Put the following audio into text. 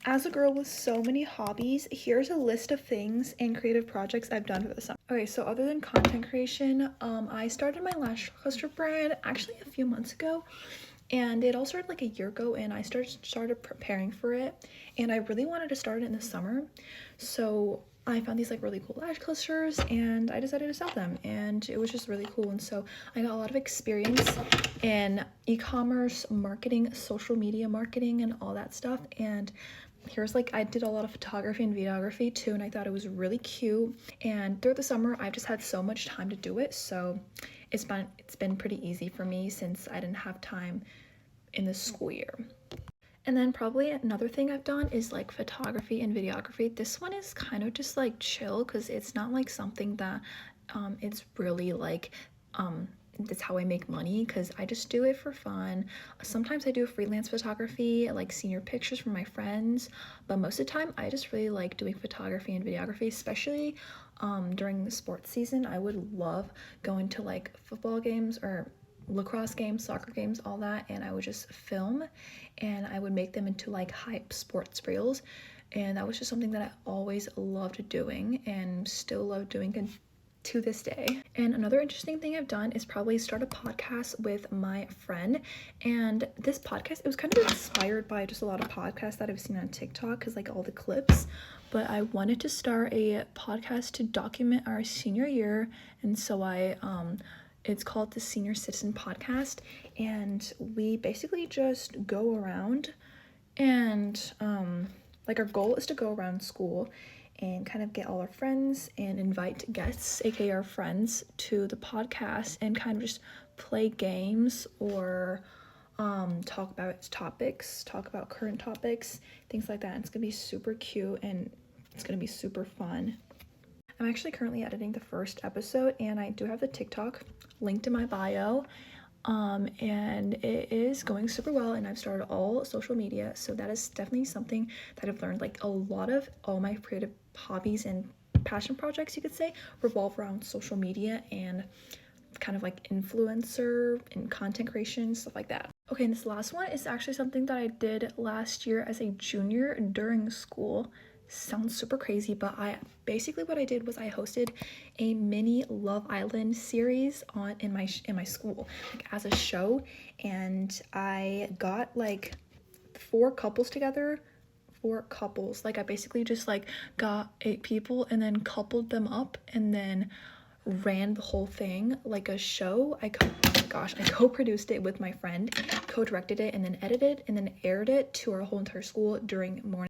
As a girl with so many hobbies, here's a list of things and creative projects I've done for the summer. Okay, so other than content creation, I started my lash cluster brand actually a few months ago, and it all started like a year ago, and I started preparing for it, and I really wanted to start it in the summer. So I found these like really cool lash clusters and I decided to sell them, and it was just really cool. And so I got a lot of experience in e-commerce marketing, social media marketing, and all that stuff. And here's like I did a lot of photography and videography too, and I thought it was really cute. And through the summer I've just had so much time to do it, so it's been pretty easy for me since I didn't have time in the school year. And then probably another thing I've done is like photography and videography. This one is kind of just like chill because it's not like something that it's really like that's how I make money, because I just do it for fun. Sometimes I do freelance photography, like senior pictures from my friends, but most of the time I just really like doing photography and videography, especially during the sports season. I would love going to like football games or lacrosse games, soccer games, all that, and I would just film and I would make them into like hype sports reels. And that was just something that I always loved doing and still love doing to this day. And another interesting thing I've done is probably start a podcast with my friend. And this podcast, it was kind of inspired by just a lot of podcasts that I've seen on TikTok, because like all the clips. But I wanted to start a podcast to document our senior year, and so it's called the Senior Citizen Podcast, and we basically just go around and like our goal is to go around school and kind of get all our friends and invite guests, aka our friends, to the podcast and kind of just play games or talk about current topics, things like that. And it's gonna be super cute and it's gonna be super fun. I'm actually currently editing the first episode, and I do have the TikTok linked in my bio, and it is going super well, and I've started all social media, so that is definitely something that I've learned. Like a lot of all my creative hobbies and passion projects, you could say, revolve around social media and kind of like influencer and content creation, stuff like that. Okay, and this last one is actually something that I did last year as a junior during school. Sounds super crazy, but what I did was I hosted a mini Love Island series in my school, like as a show, and I got like four couples together. Like I basically just like got 8 people and then coupled them up and then ran the whole thing like a show. I co-produced it with my friend, co-directed it, and then edited and then aired it to our whole entire school during morning